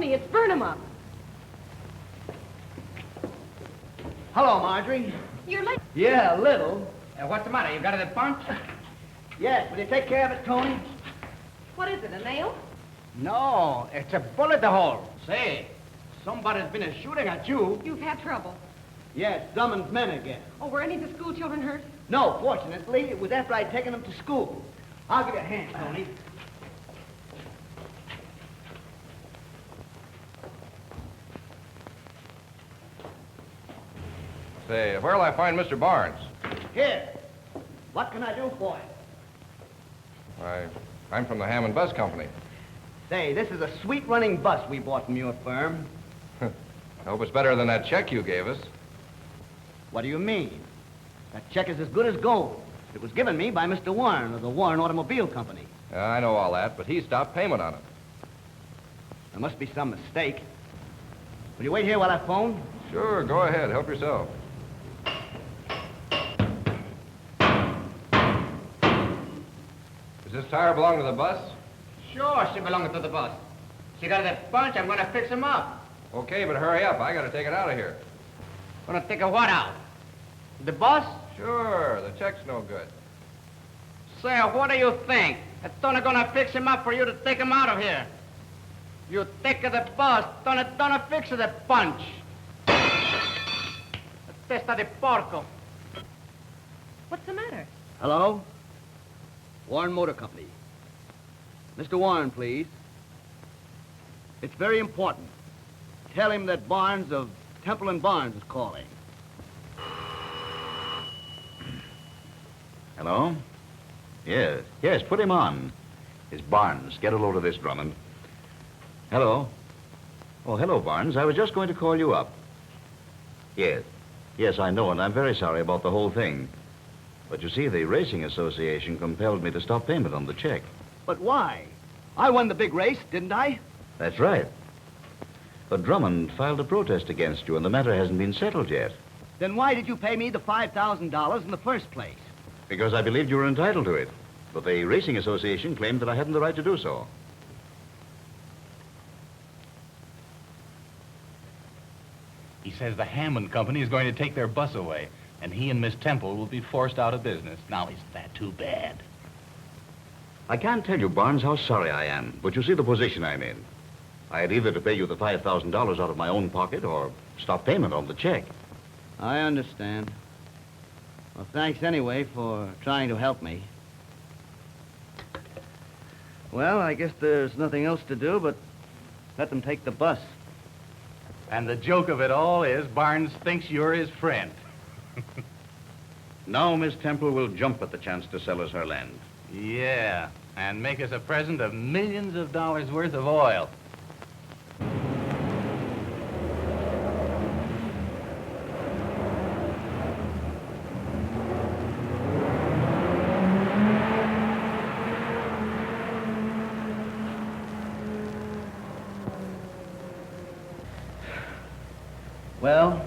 Tony, it's Burnham. Hello, Marjorie. You're late. Yeah, a little. What's the matter? You got it at punch? Yes, will you take care of it, Tony? What is it, a nail? No, it's a bullet hole. Say, somebody's been shooting at you. You've had trouble. Yes, Drummond's men again. Oh, were any of the school children hurt? No, fortunately, it was after I'd taken them to school. I'll give you a hand, Tony. Say, where'll I find Mr. Barnes? Here. What can I do for you? I'm from the Hammond Bus Company. Say, this is a sweet running bus we bought from your firm. I hope it's better than that check you gave us. What do you mean? That check is as good as gold. It was given me by Mr. Warren of the Warren Automobile Company. I know all that, but he stopped payment on it. There must be some mistake. Will you wait here while I phone? Sure, go ahead. Help yourself. Does this tire belong to the bus? Sure, she belongs to the bus. She got it at punch. I'm going to fix him up. Okay, but hurry up. I got to take it out of here. Going to take a what out? The bus? Sure, the check's no good. Say, what do you think? It's Tony gonna fix him up for you to take him out of here. You take the bus, Tony fix the punch. Testa de porco. What's the matter? Hello? Warren Motor Company. Mr. Warren, please. It's very important. Tell him that Barnes of Temple and Barnes is calling. Hello? Yes, put him on. It's Barnes. Get a load of this, Drummond. Hello? Oh, hello, Barnes. I was just going to call you up. Yes, I know, and I'm very sorry about the whole thing. But you see, the Racing Association compelled me to stop payment on the check. But why? I won the big race, didn't I? That's right. But Drummond filed a protest against you, and the matter hasn't been settled yet. Then why did you pay me the $5,000 in the first place? Because I believed you were entitled to it. But the Racing Association claimed that I hadn't the right to do so. He says the Hammond Company is going to take their bus away, and he and Miss Temple will be forced out of business. Now, isn't that too bad? I can't tell you, Barnes, how sorry I am, but you see the position I'm in. I had either to pay you the $5,000 out of my own pocket or stop payment on the check. I understand. Well, thanks anyway for trying to help me. Well, I guess there's nothing else to do but let them take the bus. And the joke of it all is Barnes thinks you're his friend. Now Miss Temple will jump at the chance to sell us her land. Yeah, and make us a present of millions of dollars worth of oil. Well,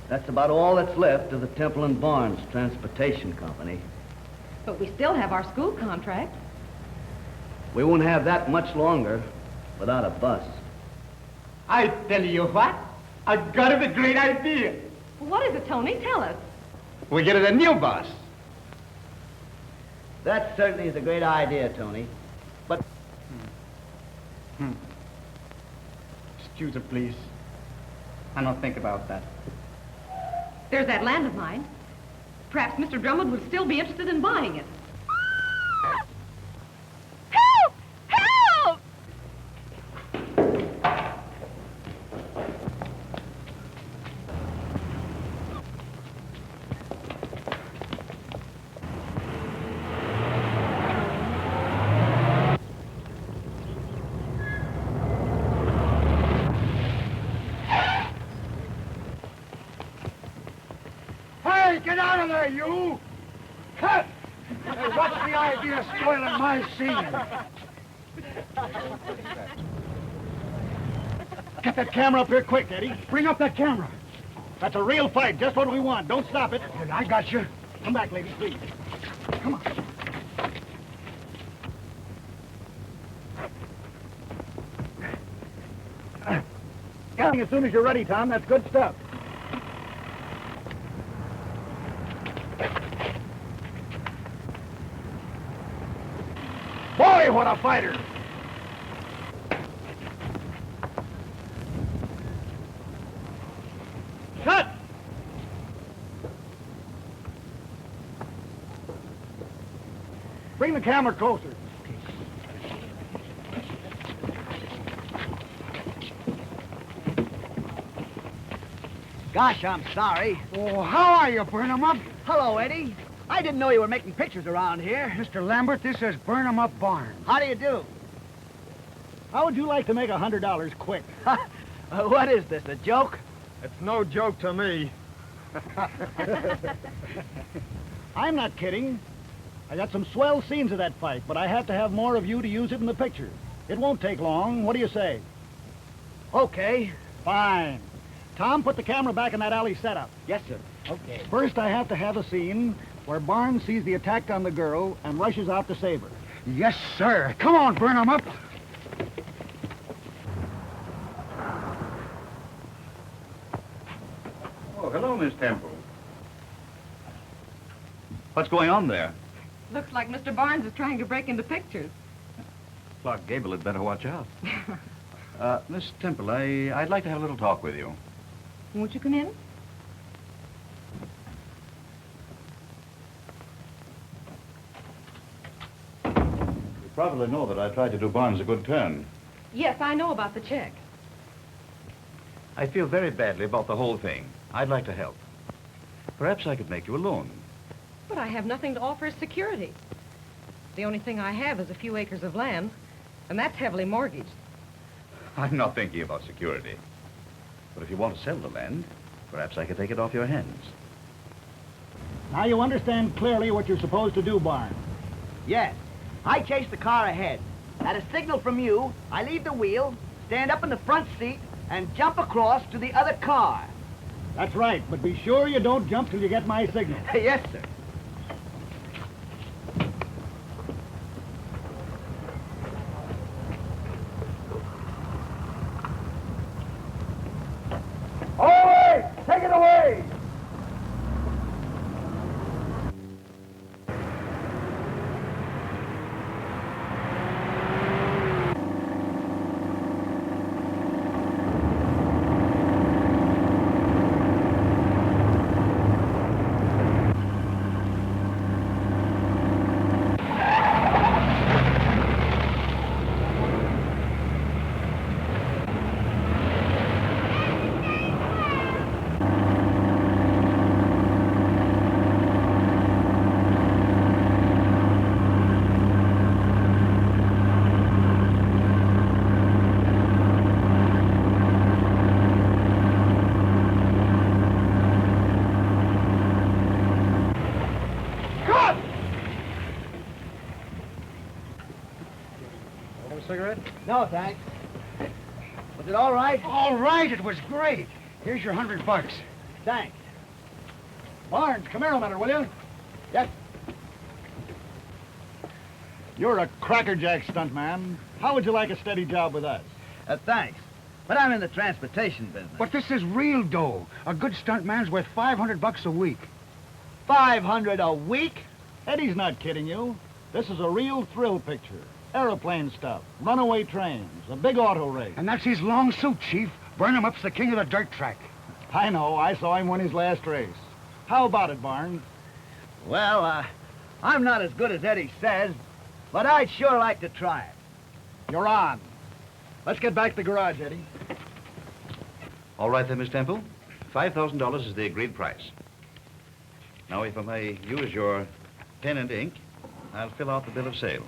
that's about all that's left of the Temple and Barnes Transportation Company. But we still have our school contract. We won't have that much longer without a bus. I tell you what, I got a great idea. What is it, Tony? Tell us. We get a new bus. That certainly is a great idea, Tony. But... Excuse me, please. I don't think about that. There's that land of mine. Perhaps Mr. Drummond would still be interested in buying it. Help! Help! Hey, get out of there, you! Cut! Hey, what's the idea of spoiling my scene? Get that camera up here quick, Eddie. Bring up that camera. That's a real fight, just what we want. Don't stop it. I got you. Come back, ladies, please. Come on. As soon as you're ready, Tom, that's good stuff. Boy, what a fighter! Shut! Bring the camera closer. Gosh, I'm sorry. Oh, how are you, Burnham Up? Hello, Eddie. I didn't know you were making pictures around here. Mr. Lambert, this is Burnham Up Barnes. How do you do? How would you like to make $100 quick? What is this, a joke? It's no joke to me. I'm not kidding. I got some swell scenes of that fight, but I have to have more of you to use it in the picture. It won't take long. What do you say? Okay. Fine. Tom, put the camera back in that alley setup. Yes, sir. Okay. First, I have to have a scene where Barnes sees the attack on the girl and rushes out to save her. Yes, sir. Come on, Burnham Up. Oh, hello, Miss Temple. What's going on there? Looks like Mr. Barnes is trying to break into pictures. Clark Gable had better watch out. Miss Temple, I'd like to have a little talk with you. Won't you come in? You probably know that I tried to do Barnes a good turn. Yes, I know about the check. I feel very badly about the whole thing. I'd like to help. Perhaps I could make you a loan. But I have nothing to offer as security. The only thing I have is a few acres of land, and that's heavily mortgaged. I'm not thinking about security. But if you want to sell the land, perhaps I could take it off your hands. Now you understand clearly what you're supposed to do, Barnes. Yes. I chase the car ahead. At a signal from you, I leave the wheel, stand up in the front seat, and jump across to the other car. That's right, but be sure you don't jump till you get my signal. Yes, sir. All right, take it away! Cigarette? No, thanks. Was it all right? All right, it was great. Here's your $100. Thanks. Barnes, come here a minute, will you? Yes. You're a crackerjack stuntman. How would you like a steady job with us? Thanks. But I'm in the transportation business. But this is real dough. A good stuntman's worth $500 a week. 500 a week? Eddie's not kidding you. This is a real thrill picture. Aeroplane stuff, runaway trains, a big auto race. And that's his long suit, Chief. Burnham Up's the king of the dirt track. I know. I saw him win his last race. How about it, Barnes? Well, I'm not as good as Eddie says, but I'd sure like to try it. You're on. Let's get back to the garage, Eddie. All right then, Miss Temple. $5,000 is the agreed price. Now, if I may use your pen and ink, I'll fill out the bill of sale.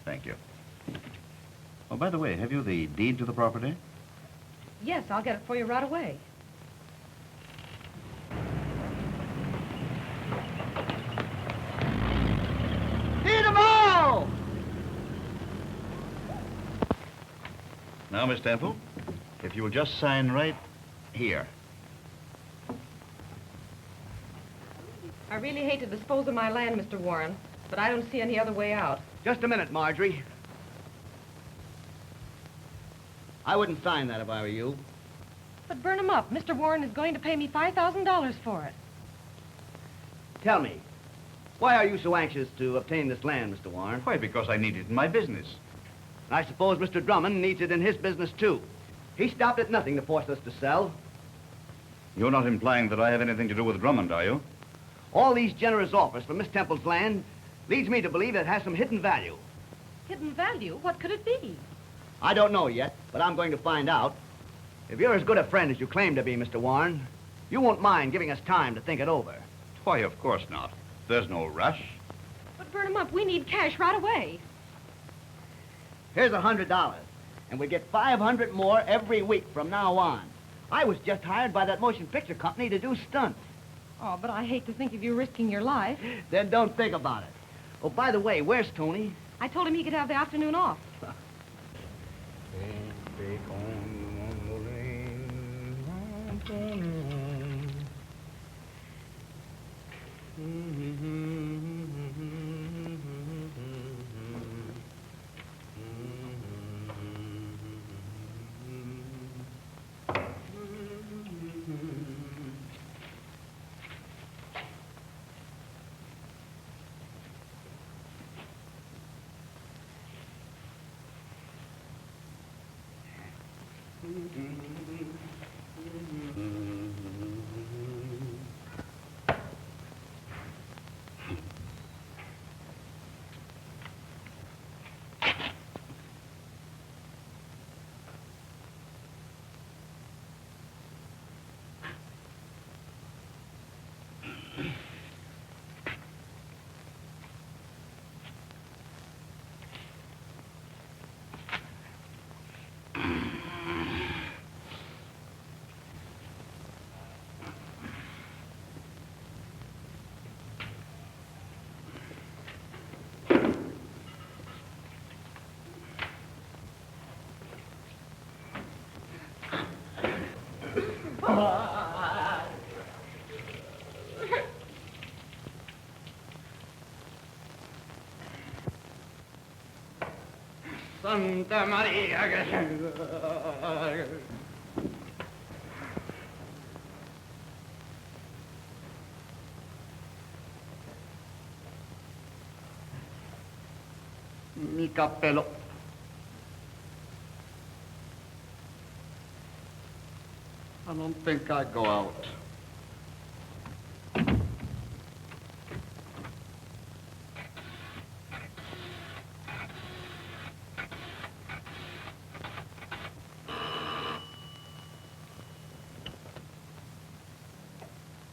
Thank you. Oh, by the way, have you the deed to the property? Yes, I'll get it for you right away. Feed 'em all! Now, Miss Temple, if you will just sign right here. I really hate to dispose of my land, Mr. Warren, but I don't see any other way out. Just a minute, Marjorie. I wouldn't sign that if I were you. But burn 'em up. Mr. Warren is going to pay me $5,000 for it. Tell me, why are you so anxious to obtain this land, Mr. Warren? Why, because I need it in my business. I suppose Mr. Drummond needs it in his business, too. He stopped at nothing to force us to sell. You're not implying that I have anything to do with Drummond, are you? All these generous offers for Miss Temple's land leads me to believe it has some hidden value. Hidden value? What could it be? I don't know yet, but I'm going to find out. If you're as good a friend as you claim to be, Mr. Warren, you won't mind giving us time to think it over. Why, of course not. There's no rush. But burn 'em up. We need cash right away. Here's $100, and we get 500 more every week from now on. I was just hired by that motion picture company to do stunts. Oh, but I hate to think of you risking your life. Then don't think about it. Oh, by the way, where's Tony? I told him he could have the afternoon off. Santa Maria. Mi cappello. I don't think I'd go out.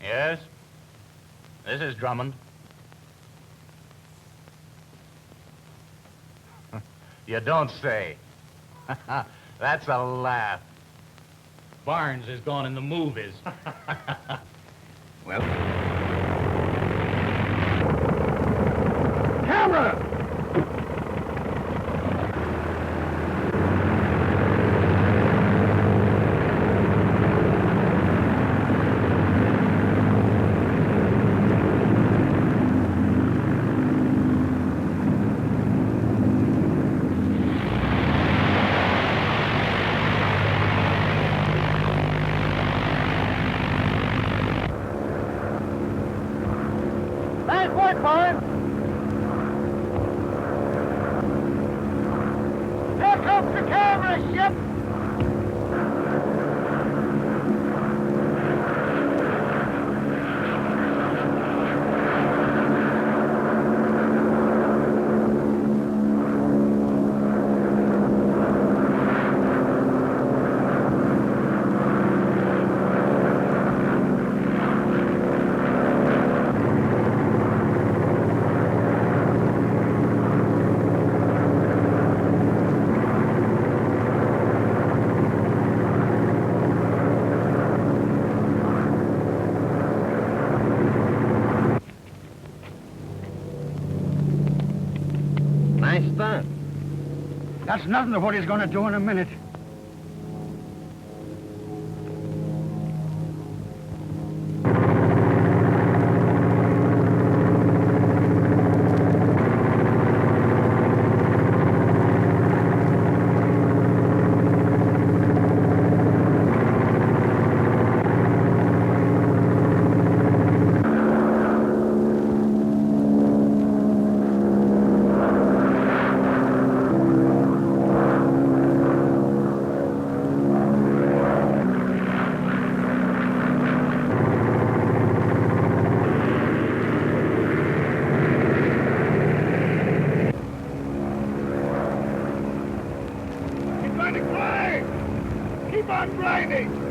Yes? This is Drummond. You don't say. That's a laugh. Barnes is gone in the movies. Well? Camera! Nice work, Barnes. Here comes the camera ship. Nice stunt. That's nothing to what he's going to do in a minute. I'm blinding!